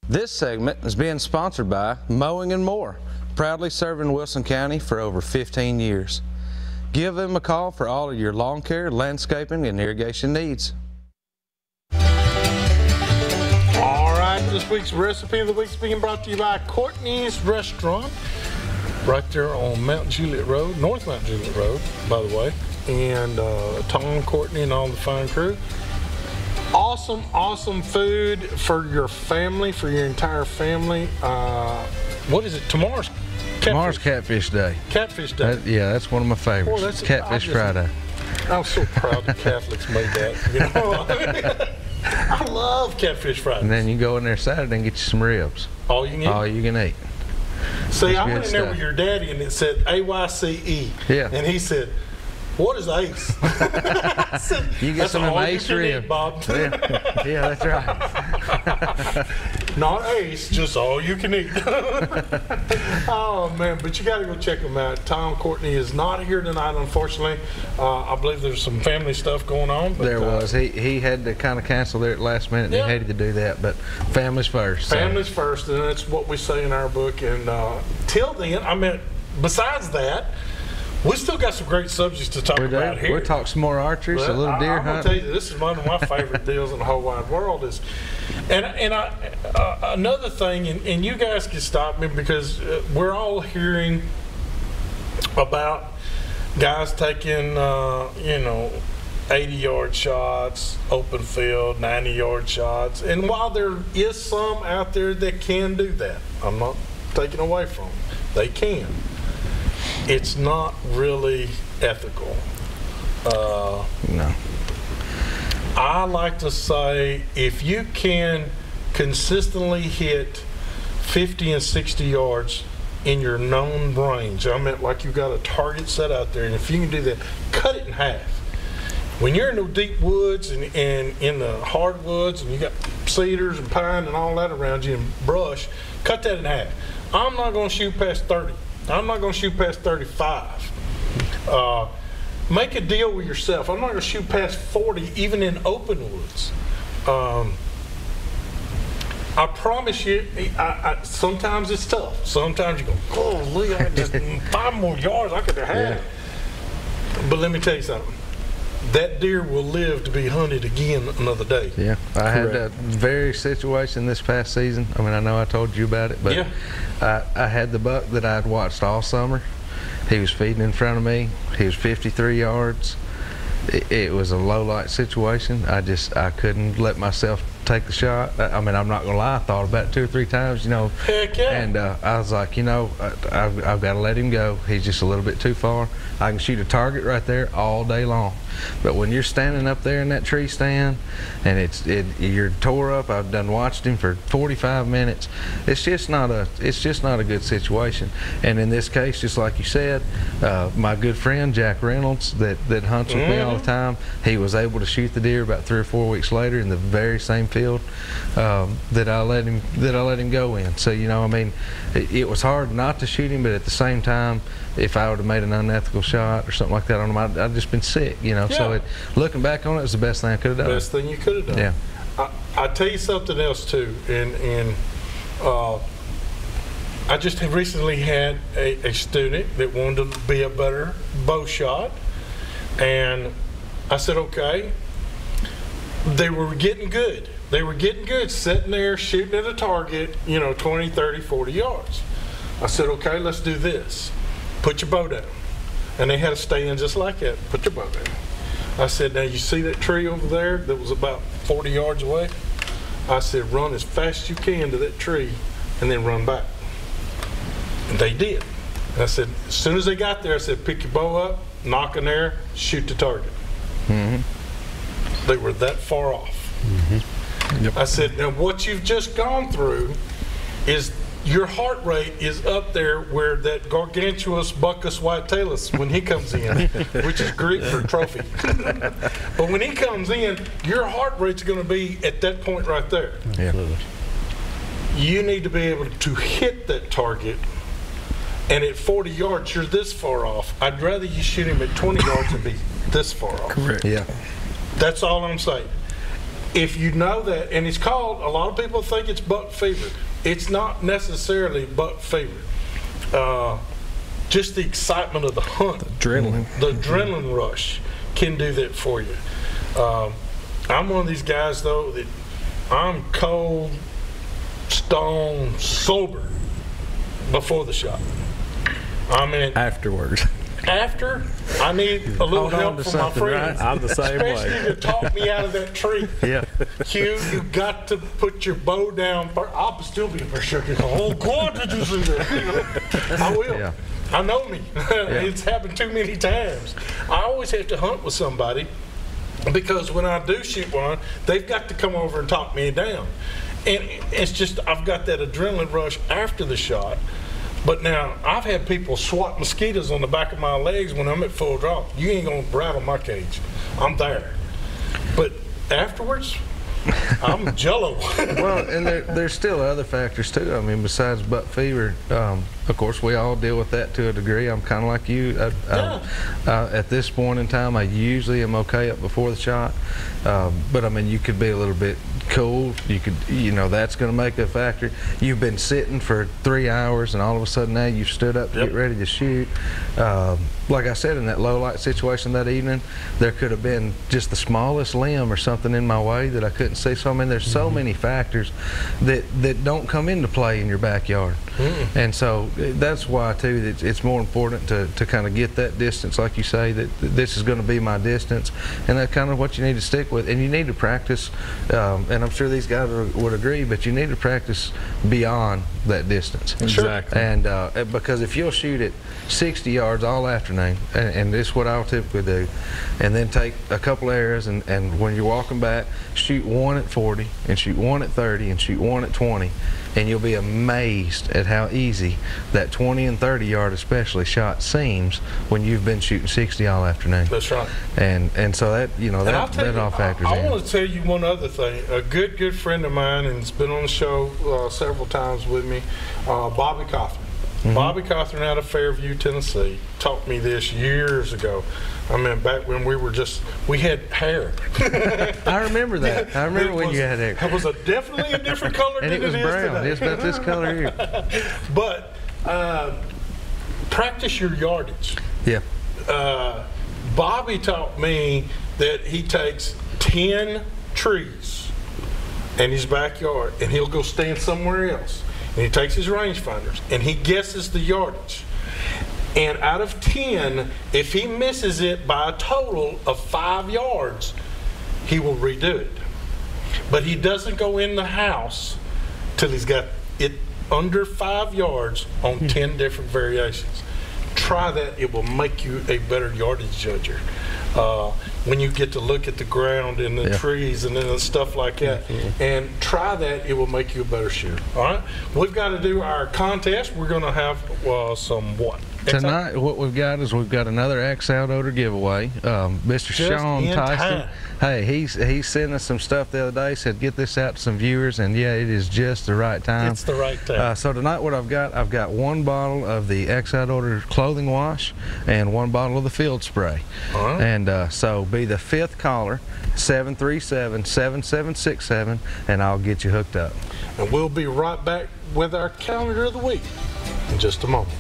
This segment is being sponsored by Mowing and More, proudly serving Wilson County for over 15 years. Give them a call for all of your lawn care, landscaping, and irrigation needs. All right, this week's recipe of the week is being brought to you by Courtney's Restaurant, right there on Mount Juliet Road, North Mount Juliet Road, by the way, and Tom, Courtney, and all the fine crew. Awesome, awesome food for your family, for your entire family. What is it? Tomorrow's Catfish Day. Catfish Day. Yeah, that's one of my favorites. Boy, Catfish Friday. I'm so proud the Catholics made that. You know? I love Catfish Friday. And then you go in there Saturday and get you some ribs. All you can eat? All you can eat. See, I went in there with your daddy and it said AYCE. Yeah. And he said, "What is ACE?" I said, you get some of ACE ribs, Bob. Yeah, that's right. Not ACE, just all you can eat. Oh man, but you got to go check them out. Tom Courtney is not here tonight, unfortunately. I believe there's some family stuff going on. But, there was. He had to kind of cancel there at the last minute. And He hated to do that, but family's first. Family's first, and that's what we say in our book. And till then, I mean, besides that, we still got some great subjects to talk about here. We'll talk some more archery, a little deer hunt. hunt. I'm gonna tell you, this is one of my favorite deals in the whole wide world. Another thing, and you guys can stop me because we're all hearing about guys taking, 80-yard shots, open field, 90-yard shots. And while there is some out there that can do that, I'm not taking away from them. They can. It's not really ethical. No. I like to say if you can consistently hit 50 and 60 yards in your known range, I mean, like you've got a target set out there, and if you can do that, cut it in half. When you're in the deep woods and in the hardwoods and you got cedars and pine and all that around you and brush, cut that in half. I'm not going to shoot past 30. I'm not going to shoot past 35. Make a deal with yourself. I'm not going to shoot past 40, even in open woods. I promise you, sometimes it's tough. Sometimes you go, "Oh, Lee, I just 5 more yards I could have had." But let me tell you something. That deer will live to be hunted again another day. Yeah, I had that very situation this past season. I mean, I know I told you about it, but I had the buck that I'd watched all summer. He was feeding in front of me. He was 53 yards. It was a low light situation. I couldn't let myself take the shot. I mean, I'm not gonna lie, I thought about it 2 or 3 times, Heck yeah. And I was like, I've got to let him go. He's just a little bit too far. I can shoot a target right there all day long, but when you're standing up there in that tree stand and you're tore up, I've done watched him for 45 minutes. It's just not a good situation. And in this case, just like you said, my good friend Jack Reynolds that hunts with me all the time, he was able to shoot the deer about 3 or 4 weeks later in the very same field that I let him go in. So I mean, it was hard not to shoot him, but at the same time, if I would have made an unethical shot or something like that on him, I'd just been sick, Yeah. So looking back on it, it was the best thing I could have done. Best thing you could have done. Yeah. I tell you something else too, and I just recently had a student that wanted to be a better bow shot, and I said, okay. They were getting good. They were getting good, sitting there shooting at a target, 20, 30, 40 yards. I said, okay, let's do this. Put your bow down. And they had a stand just like that. Put your bow down. I said, now you see that tree over there that was about 40 yards away? I said, run as fast as you can to that tree and then run back. And they did. And I said, as soon as they got there, I said, pick your bow up, knock in there, shoot the target. They were that far off. Yep. I said, now what you've just gone through is your heart rate is up there where that gargantuous Buckus whitetailus, when he comes in, which is Greek for trophy. But when he comes in, your heart rate's going to be at that point right there. Yeah. You need to be able to hit that target, and at 40 yards, you're this far off. I'd rather you shoot him at 20 yards and be this far off. Correct. Yeah. That's all I'm saying. if you know that, and it's called, a lot of people think it's buck fever. It's not necessarily buck fever. Just the excitement of the hunt, the adrenaline rush can do that for you. I'm one of these guys, though, that I'm cold, stone, sober before the shot. I mean, Afterwards. after, I need a little help from my friends. I'm the same way. Especially to talk me out of that tree. Yeah. Q, you got to put your bow down. I'll still be for sure. Oh God, did you see that? I will. Yeah. I know me. It's happened too many times. I always have to hunt with somebody because when I do shoot one, they've got to come over and talk me down. And it's just, I've got that adrenaline rush after the shot. But now, I've had people swat mosquitoes on the back of my legs when I'm at full draw. You ain't gonna rattle my cage. I'm there. But afterwards, I'm jello. Well, and there's still other factors too. I mean, besides buck fever, of course, we all deal with that to a degree. I'm kind of like you. At this point in time, I usually am okay up before the shot. But I mean, you could be a little bit cool. You could, that's going to make a factor. You've been sitting for 3 hours, and all of a sudden now you've stood up to get ready to shoot. Like I said, in that low light situation that evening, there could have been just the smallest limb or something in my way that I couldn't see. So I mean, there's so many factors that don't come into play in your backyard. And so that's why too that it's more important to kind of get that distance, like you say, that this is going to be my distance, and that's kind of what you need to stick with. And you need to practice, and I'm sure these guys would agree, but you need to practice beyond that distance. Exactly. And because if you'll shoot it 60 yards all afternoon, and this is what I'll typically do, and then take a couple arrows, and when you're walking back, shoot one at 40, and shoot one at 30, and shoot one at 20, and you'll be amazed at how easy that 20 and 30 yard especially shot seems when you've been shooting 60 all afternoon. That's right. And so that, that all factors in. I want to tell you one other thing. A good friend of mine, and has been on the show several times with me, Bobby Cothran. Bobby Cothran out of Fairview, Tennessee, taught me this years ago. I mean, back when we had hair. I remember that. I remember when you had hair. It was definitely a different color and than it was brown. today. It's about this color here. But practice your yardage. Yeah. Bobby taught me that he takes 10 trees in his backyard, and he'll go stand somewhere else. And he takes his rangefinders, and he guesses the yardage. And out of 10, if he misses it by a total of 5 yards, he will redo it. But he doesn't go in the house till he's got it under 5 yards on 10 different variations. Try that. It will make you a better yardage judger. When you get to look at the ground and the trees and then stuff like that, and try that, it will make you a better shooter. All right, we've got to do our contest. We're going to have some what? Tonight, what we've got is we've got another Axe Out Odor giveaway. Mr. Sean Tyson, hey, he sent us some stuff the other day, said get this out to some viewers, and yeah, it is just the right time. It's the right time. So tonight what I've got 1 bottle of the Axe Out Odor clothing wash and 1 bottle of the field spray. All right. And so be the 5th caller, 737-7767, and I'll get you hooked up. And we'll be right back with our calendar of the week in just a moment.